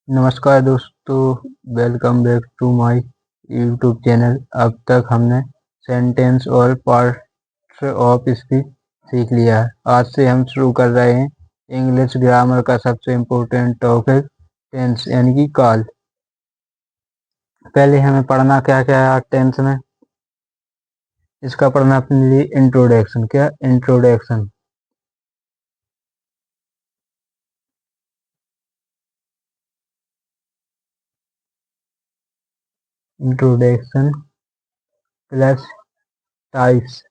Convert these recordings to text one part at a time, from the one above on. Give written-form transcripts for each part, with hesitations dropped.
नमस्कार दोस्तों, welcome back to my YouTube channel. अब तक हमने सेंटेंस और पार्ट्स ऑफ स्पीच सीख लिया है। आज से हम शुरू कर रहे हैं इंग्लिश ग्रामर का सबसे इम्पोर्टेंट टॉपिक, टेंस यानी कि काल। पहले हमें पढ़ना क्या क्या है आज टेंस में। इसका पढ़ना अपने लिए इंट्रोडक्शन। क्या इंट्रोडक्शन? इंट्रोडक्शन प्लस टाइप्स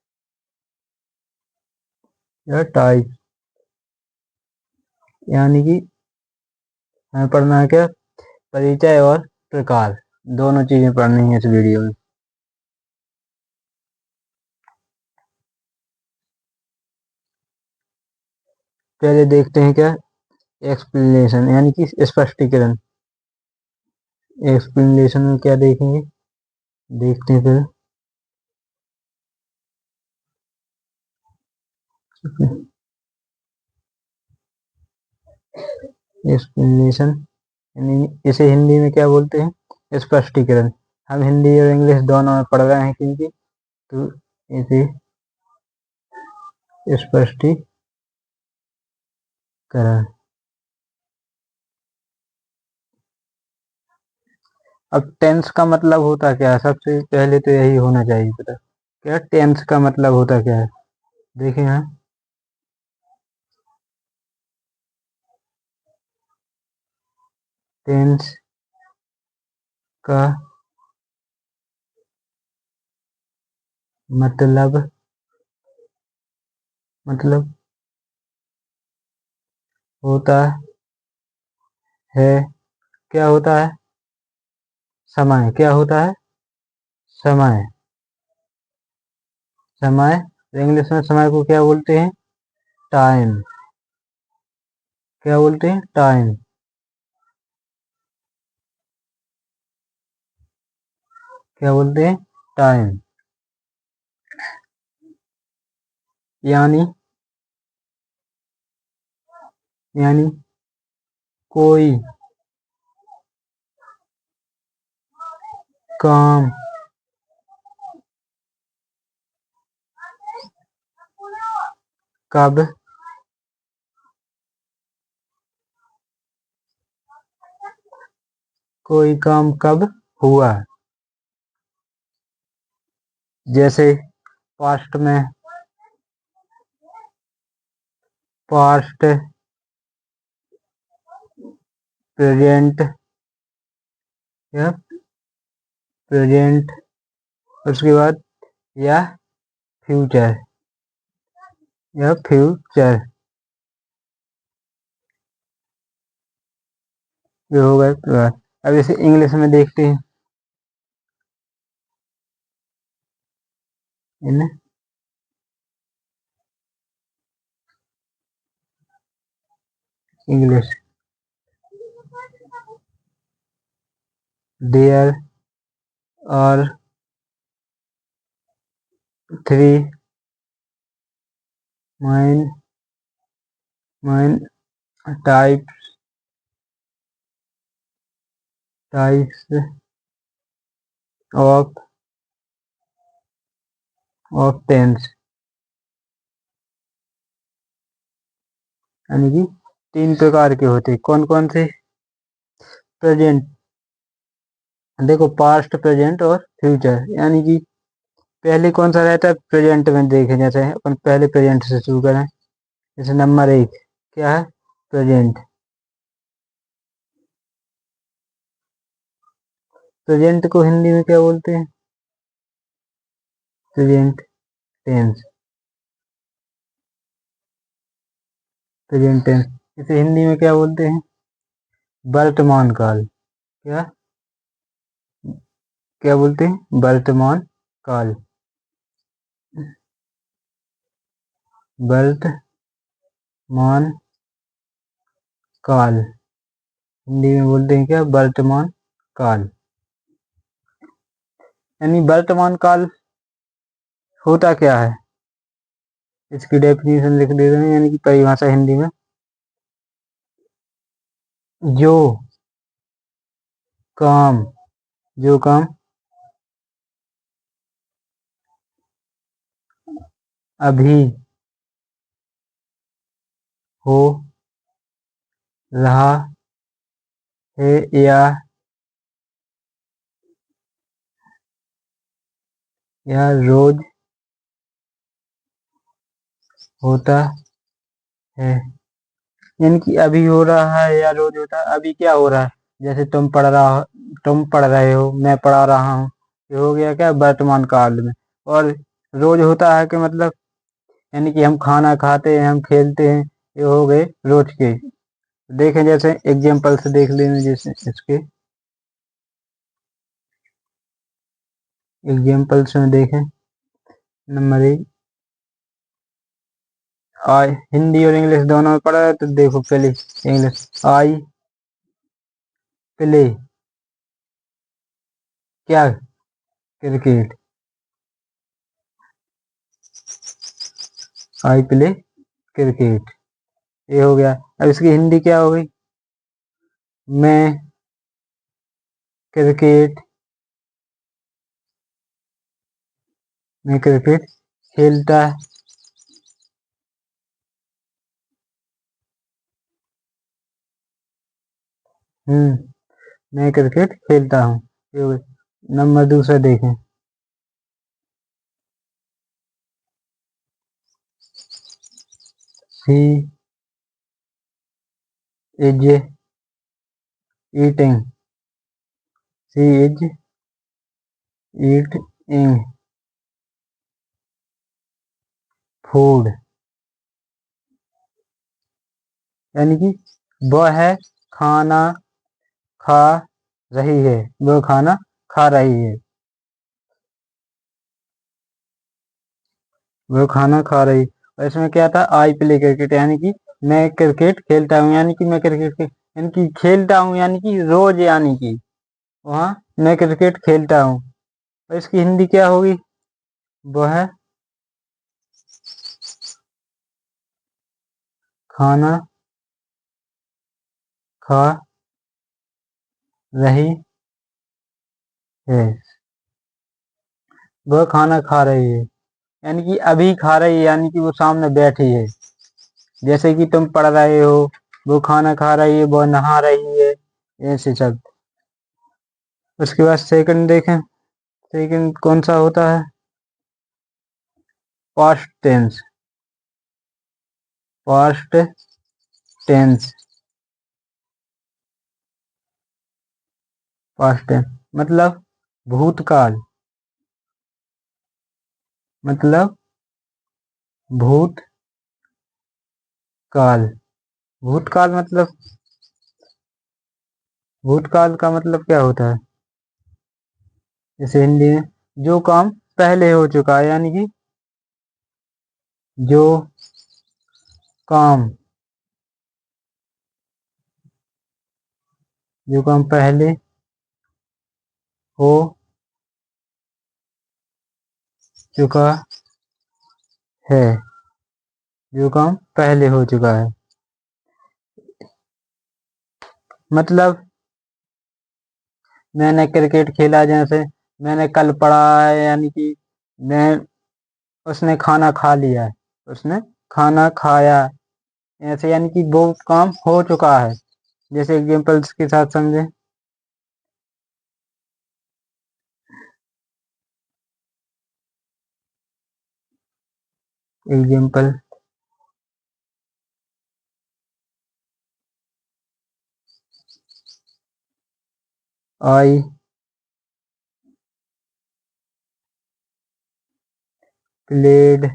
या टाइप, यानी कि हमें पढ़ना है क्या, परिचय और प्रकार। दोनों चीजें पढ़नी है इस वीडियो में। पहले देखते हैं क्या, एक्सप्लेनेशन यानी कि स्पष्टीकरण। एक्सप्लेनेशन में क्या देखेंगे, देखते हैं फिर। एक्सप्लेनेशन यानी इसे हिंदी में क्या बोलते हैं, स्पष्टीकरण। हम हिंदी और इंग्लिश दोनों में पढ़ रहे हैं क्योंकि, तो इसे स्पष्टीकरण। अब टेंस का मतलब होता क्या है, सबसे पहले तो यही होना चाहिए पता। क्या टेंस का मतलब होता क्या है, देखें यहाँ। टेंस का मतलब होता है, क्या होता है, समय। क्या होता है, समय। समय, इंग्लिश में समय को क्या बोलते हैं, टाइम। क्या बोलते हैं, टाइम। क्या बोलते हैं, टाइम। यानी यानी कोई काम कब कोई काम कब हुआ। जैसे पास्ट में पास्ट, प्रेजेंट या प्रेजेंट, उसके बाद या फ्यूचर या फ्यूचर, ये हो गए प्रकार। अब इसे इंग्लिश में देखते हैं। In English, there are three main main types of tense, यानी कि तीन प्रकार के होते हैं। कौन कौन से, प्रेजेंट, देखो पास्ट, प्रेजेंट और फ्यूचर। यानी कि पहले कौन सा रहता है, प्रेजेंट में देखें। जैसे अपन पहले प्रेजेंट से शुरू करें। जैसे नंबर 1 क्या है, प्रेजेंट। प्रेजेंट को हिंदी में क्या बोलते हैं, प्रेजेंट टेंस। प्रेजेंट टेंस, इसे हिंदी में क्या बोलते हैं, वर्तमान काल। क्या क्या बोलते हैं, वर्तमान काल। वर्तमान काल, हिंदी में बोलते हैं क्या, वर्तमान काल। यानी वर्तमान काल होता क्या है, इसकी डेफिनेशन लिख देते हैं, यानी कि परिभाषा हिंदी में। जो काम, जो काम अभी हो रहा है या रोज होता है, यानी कि अभी हो रहा है या रोज होता है। अभी क्या हो रहा है, जैसे तुम पढ़ रहे हो, मैं पढ़ा रहा हूँ, ये हो गया क्या वर्तमान काल में। और रोज होता है कि मतलब, यानी कि हम खाना खाते हैं, हम खेलते हैं, ये हो गए रोज के। देखें जैसे एग्जाम्पल से देख लेना, जैसे इसके एग्जाम्पल्स में देखें। नंबर 1, आई हिंदी और इंग्लिश दोनों में पढ़ा है, तो देखो पहले इंग्लिश। आई प्ले क्या, क्रिकेट। आई प्ले क्रिकेट, ये हो गया। अब इसकी हिंदी क्या हो गई, मैं क्रिकेट, मैं क्रिकेट खेलता हूँ, मैं क्रिकेट खेलता हूँ, ये हो गई। नंबर दूसरा देखें। She is eating, she is eating food, यानी कि वह है खाना खा रही है, वह खाना खा रही है, वह खाना खा रही है। और इसमें क्या था, आई प्ले क्रिकेट, यानी कि मैं क्रिकेट खेलता हूँ, यानी कि मैं यानी कि खेलता हूँ, यानी कि रोज, यानी कि वहाँ मैं क्रिकेट खेलता हूँ। और इसकी हिंदी क्या होगी, वह खाना खा रही है, वह खाना खा रही है, यानी कि अभी खा रही है, यानी कि वो सामने बैठी है। जैसे कि तुम पढ़ रहे हो, वो खाना खा रही है, वो नहा रही है, ऐसे सब। उसके बाद सेकंड देखें, सेकंड कौन सा होता है, past tense, past tense, past tense मतलब भूतकाल, मतलब भूतकाल, भूतकाल मतलब, भूतकाल का मतलब क्या होता है, जैसे हिंदी में जो काम पहले हो चुका है, यानी कि जो काम, जो काम पहले हो चुका है, जो काम पहले हो चुका है, मतलब मैंने क्रिकेट खेला, जैसे मैंने कल पढ़ा है, यानी कि मैं, उसने खाना खा लिया है, उसने खाना खाया, ऐसे यानी कि वो काम हो चुका है। जैसे एग्जाम्पल्स के साथ समझे। Example, I played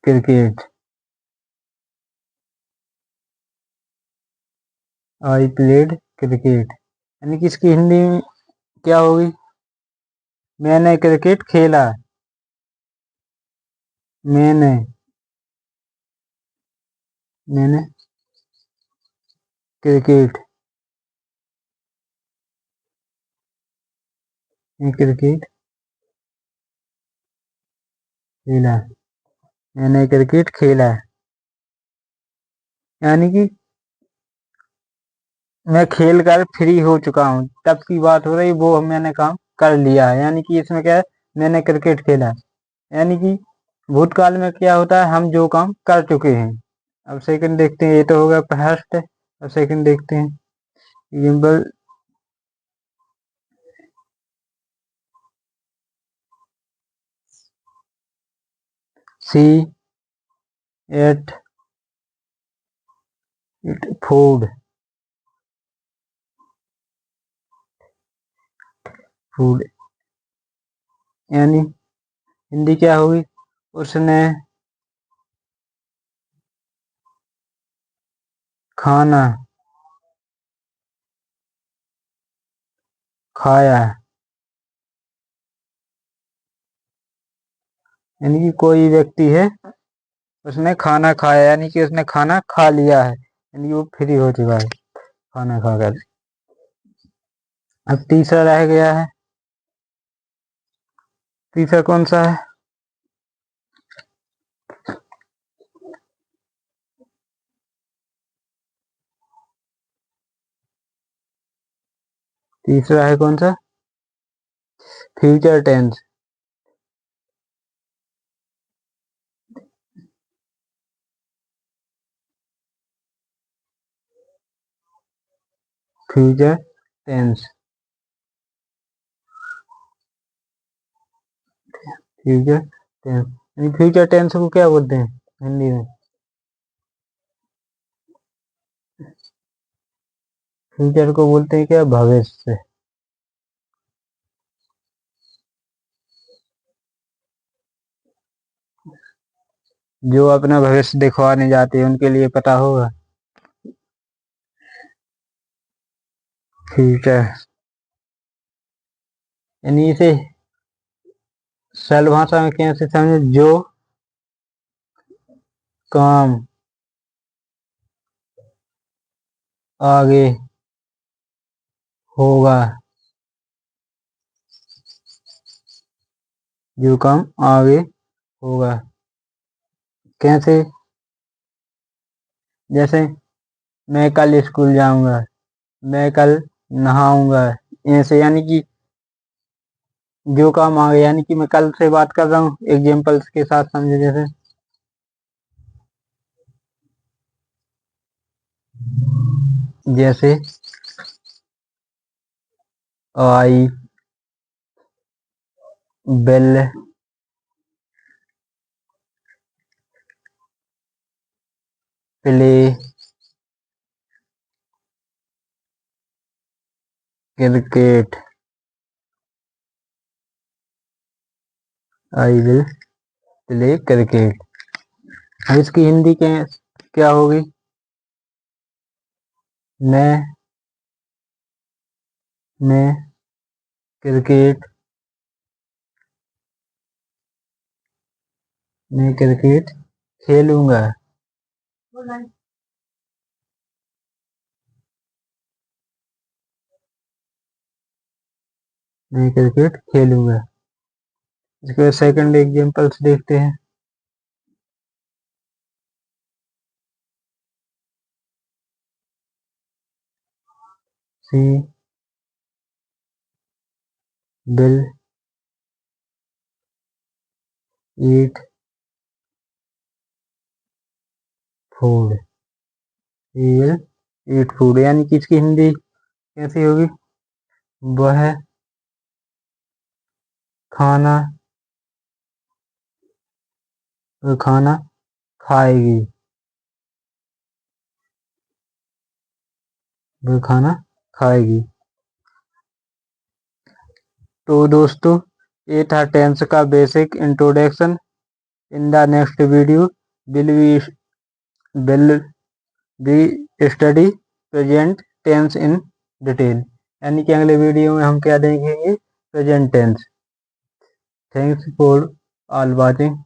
cricket, I played cricket, यानी कि इसकी हिंदी में क्या होगी, मैंने क्रिकेट खेला, मैंने मैंने क्रिकेट, मैं क्रिकेट खेला, मैंने क्रिकेट खेला, यानी कि मैं खेल कर फ्री हो चुका हूँ, तब की बात हो रही, वो मैंने काम कर लिया है। यानी कि इसमें क्या है, मैंने क्रिकेट खेला है। यानी कि भूतकाल में क्या होता है, हम जो काम कर चुके हैं। अब सेकंड देखते हैं, ये तो होगा फर्स्ट। अब सेकंड देखते हैं। एग्जाम्पल सी एट फूड। फूड यानी हिंदी क्या होगी, उसने खाना खाया। यानी कि कोई व्यक्ति है, उसने खाना खाया, यानी कि उसने खाना खा लिया है, यानी कि वो फ्री हो चुका है खाना खाकर। अब तीसरा रह गया है, तीसरा कौन सा है, तीसरा है कौन सा, future tense. Future tense, future tense, यानी फ्यूचर टेंस को क्या बोलते हैं हिंदी में, फ्यूचर को बोलते हैं क्या, भविष्य। जो अपना भविष्य दिखवाने जाते हैं उनके लिए पता होगा, फ्यूचर। यानी इसे सरल भाषा में कैसे समझे, जो काम आगे होगा, जो काम आगे होगा। कैसे, जैसे मैं कल स्कूल जाऊंगा, मैं कल नहाऊंगा, ऐसे। यानी कि जो काम आगे, यानी कि मैं कल से बात कर रहा हूँ, एग्जाम्पल्स के साथ समझे। जैसे जैसे I will play cricket, I will play cricket. अब इसकी हिंदी क्या होगी, मैं क्रिकेट, मैं क्रिकेट खेलूंगा। मैं क्रिकेट खेलूंगा। इसके बाद सेकंड एग्जाम्पल्स देखते हैं। She will eat food, he will eat food. यानी कि इसकी हिंदी कैसी होगी, वह खाना, वह खाना खाएगी, वह खाना खाएगी। तो दोस्तों, ये था टेंस का basic introduction. In the next video will will be study present tense in detail. यानी कि अगले वीडियो में हम क्या देखेंगे, present tense. Thanks for all watching.